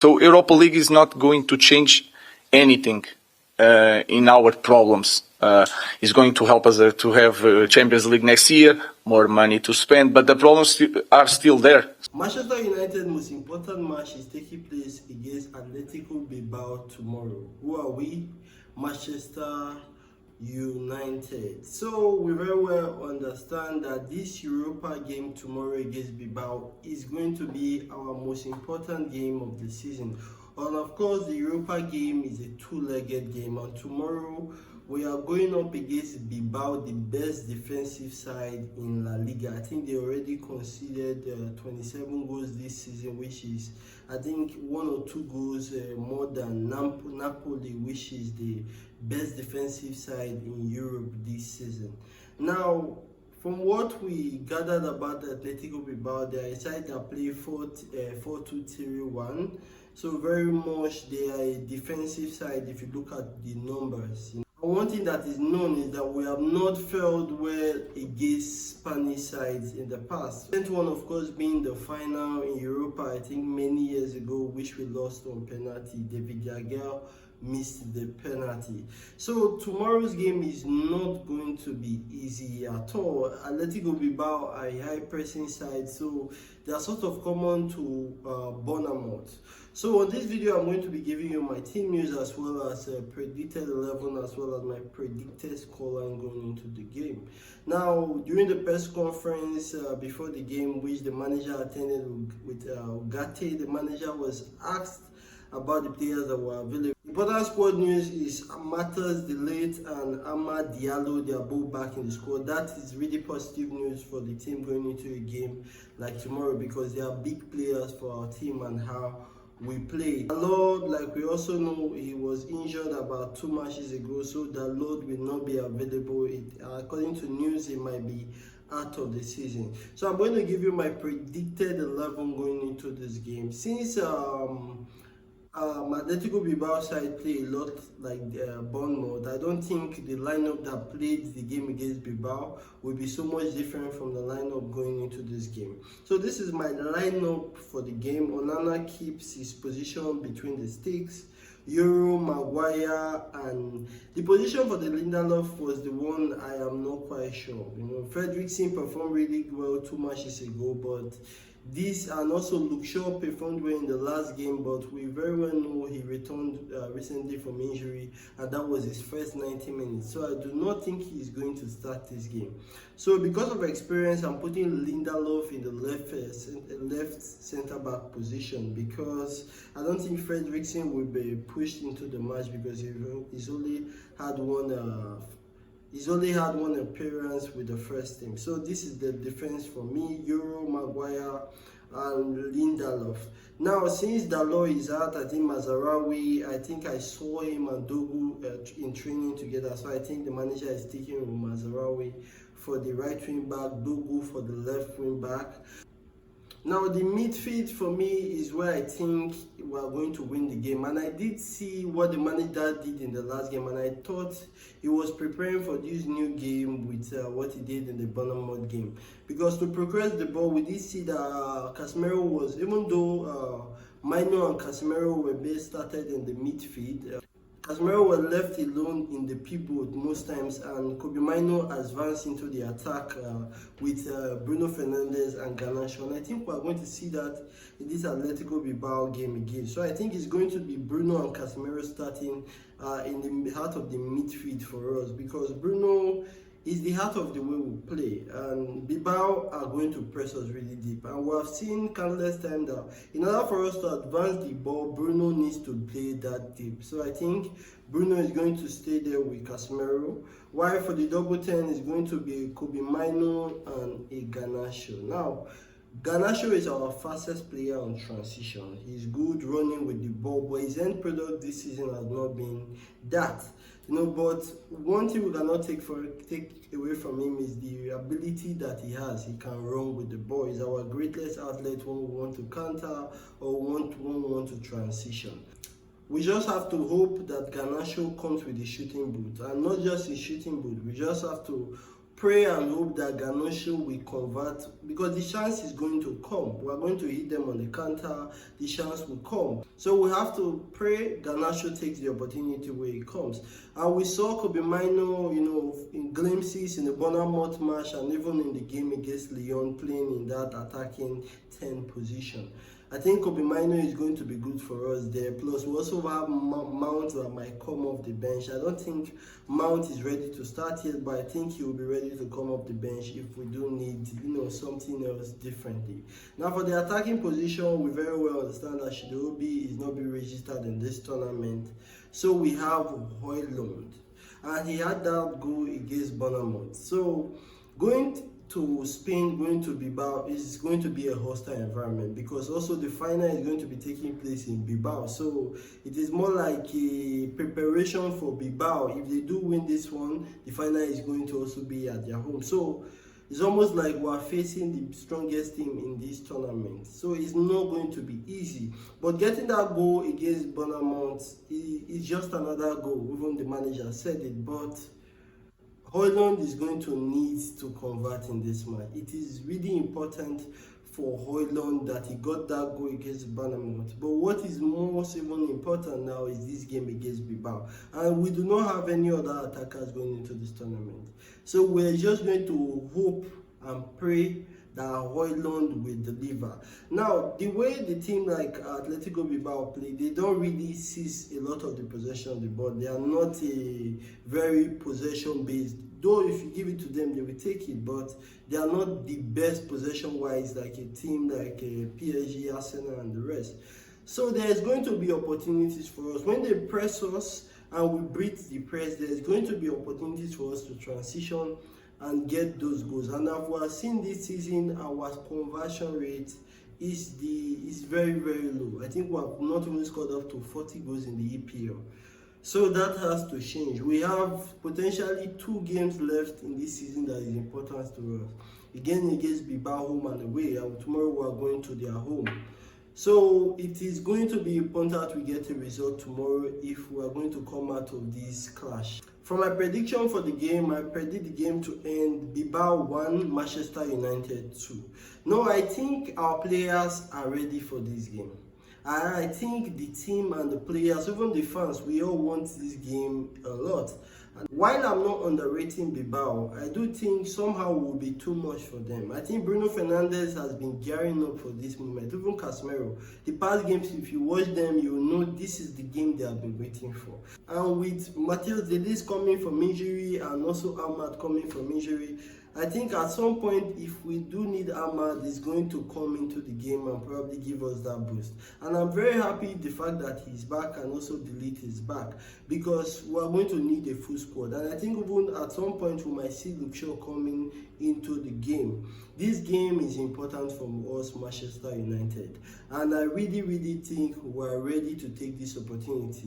So Europa League is not going to change anything in our problems. It's going to help us to have Champions League next year, more money to spend, but the problems are still there. Manchester United's most important match is taking place against Atletico Bilbao tomorrow. Who are we? Manchester United. So we very well understand that this Europa game tomorrow against Bilbao is going to be our most important game of the season. And of course, the Europa game is a two-legged game, and tomorrow we are going up against Bilbao, the best defensive side in La Liga. I think they already conceded 27 goals this season, which is, I think, 1 or 2 goals more than Napoli, which is the best defensive side in Europe this season. Now, from what we gathered about Atletico Bilbao, they are a side that play 4-2-3-1. So very much they are a defensive side if you look at the numbers. One thing that is known is that we have not failed well against Spanish sides in the past. The one, of course, being the final in Europa, I think many years ago, which we lost on penalty. David Gagel missed the penalty. So tomorrow's game is not going to be easy at all. Atletico Bilbao are a high pressing side, so they are sort of common to Bournemouth. So on this video, I'm going to be giving you my team news as well as predicted 11 as well as my predicted scoreline going into the game. Now, during the press conference before the game, which the manager attended with Ugarte, the manager was asked about the players that were available. Important squad news is Matters, the late, and Amad Diallo. They are both back in the squad. That is really positive news for the team going into a game like tomorrow, because they are big players for our team and how we play. Lord, like we also know, he was injured about 2 matches ago, so the Lord will not be available. According to news, he might be out of the season. So I'm going to give you my predicted 11 going into this game. Since Atletico Bilbao side play a lot like Bournemouth, I don't think the lineup that played the game against Bilbao will be so much different from the lineup going into this game. So this is my lineup for the game. Onana keeps his position between the sticks. Euro, Maguire, and the position for the Lindelof was the one I am not quite sure. You know, Fredrickson performed really well 2 matches ago, but this, and also Luke Shaw performed well in the last game, but we very well know he returned recently from injury, and that was his first 90 minutes. So I do not think he's going to start this game. So because of experience, I'm putting Lindelof in the left centre back position, because I don't think Fredrickson will be pushed into the match, because he's only had one appearance with the first team. So this is the defense for me: Euro, Maguire, and Lindelof. Now, since Dalot is out, I think Mazarawi, I think I saw him and Dogu in training together. So I think the manager is taking Mazarawi for the right wing back, Dogu for the left wing back. Now, the midfield for me is where I think we are going to win the game. And I did see what the manager did in the last game, and I thought he was preparing for this new game with what he did in the Bournemouth game. Because to progress the ball, we did see that Casemiro was, even though Mino and Casemiro were both started in the midfield, Casemiro was left alone in the pivot most times, and Kobe Mino advanced into the attack with Bruno Fernandes and Garnacho. And I think we're going to see that in this Atletico Bilbao game again. So I think it's going to be Bruno and Casemiro starting in the heart of the midfield for us, because Bruno is the heart of the way we play, and Bilbao are going to press us really deep. And we have seen countless times that in order for us to advance the ball, Bruno needs to play that deep. So I think Bruno is going to stay there with Casemiro, while for the double 10 is going to be a Kobe Mino and a Garnacho. Now, Garnacho is our fastest player on transition. He's good running with the ball, but his end product this season has not been that. You know, but one thing we cannot take away from him is the ability that he has. He can run with the ball. He's our greatest athlete when we want to counter or when we want to transition. We just have to hope that Garnacho comes with the shooting boot, and not just his shooting boot. We just have to pray and hope that Garnacho will convert, because the chance is going to come. We are going to hit them on the counter, the chance will come. So we have to pray Garnacho takes the opportunity where it comes. And we saw Kobe Mino, in glimpses in the Bournemouth match and even in the game against Lyon, playing in that attacking 10 position. I think Kobe Mino is going to be good for us there. Plus, we also have Mount that might come off the bench. I don't think Mount is ready to start yet, but I think he will be ready to come off the bench if we do need, something else differently. Now, for the attacking position, we very well understand that Shidobi is not being registered in this tournament. So we have Højlund, and he had that goal against Bournemouth. So going to Spain, going to Bilbao, is going to be a hostile environment, because also the final is going to be taking place in Bilbao. So it is more like a preparation for Bilbao. If they do win this one, the final is going to also be at their home. So it's almost like we're facing the strongest team in this tournament. So it's not going to be easy. But getting that goal against Bournemouth is just another goal. Even the manager said it, but Højlund is going to need to convert in this match. It is really important for Højlund that he got that goal against Bournemouth. But what is most even important now is this game against Bilbao. And we do not have any other attackers going into this tournament. So we're just going to hope and pray that Højlund will deliver. Now, the way the team like Athletic Bilbao play, they don't really seize a lot of the possession of the ball. They are not a very possession-based. Though if you give it to them, they will take it, but they are not the best possession-wise like a team like a PSG, Arsenal, and the rest. So there is going to be opportunities for us. When they press us and we break the press, there is going to be opportunities for us to transition and get those goals. And as we have seen this season, our conversion rate is very, very low. I think we have not even scored up to 40 goals in the EPL. So that has to change. We have potentially 2 games left in this season that is important to us. Again against Bilbao, home and away, and tomorrow we are going to their home. So it is going to be important that we get a result tomorrow if we are going to come out of this clash. For my prediction for the game, I predict the game to end Bilbao 1, Manchester United 2. No, I think our players are ready for this game. I think the team and the players, even the fans, we all want this game a lot. And while I'm not underrating Bilbao, I do think somehow it will be too much for them. I think Bruno Fernandes has been gearing up for this moment, even Casemiro. The past games, if you watch them, you will know this is the game they have been waiting for. And with Matheus de Ligt coming from injury and also Ahmad coming from injury, I think at some point, if we do need Ahmad, he's going to come into the game and probably give us that boost. And I'm very happy the fact that he's back and also the ligt is back, because we're going to need a full squad. And I think even at some point we might see Luke Shaw coming into the game. This game is important for us, Manchester United. And I really, really think we're ready to take this opportunity.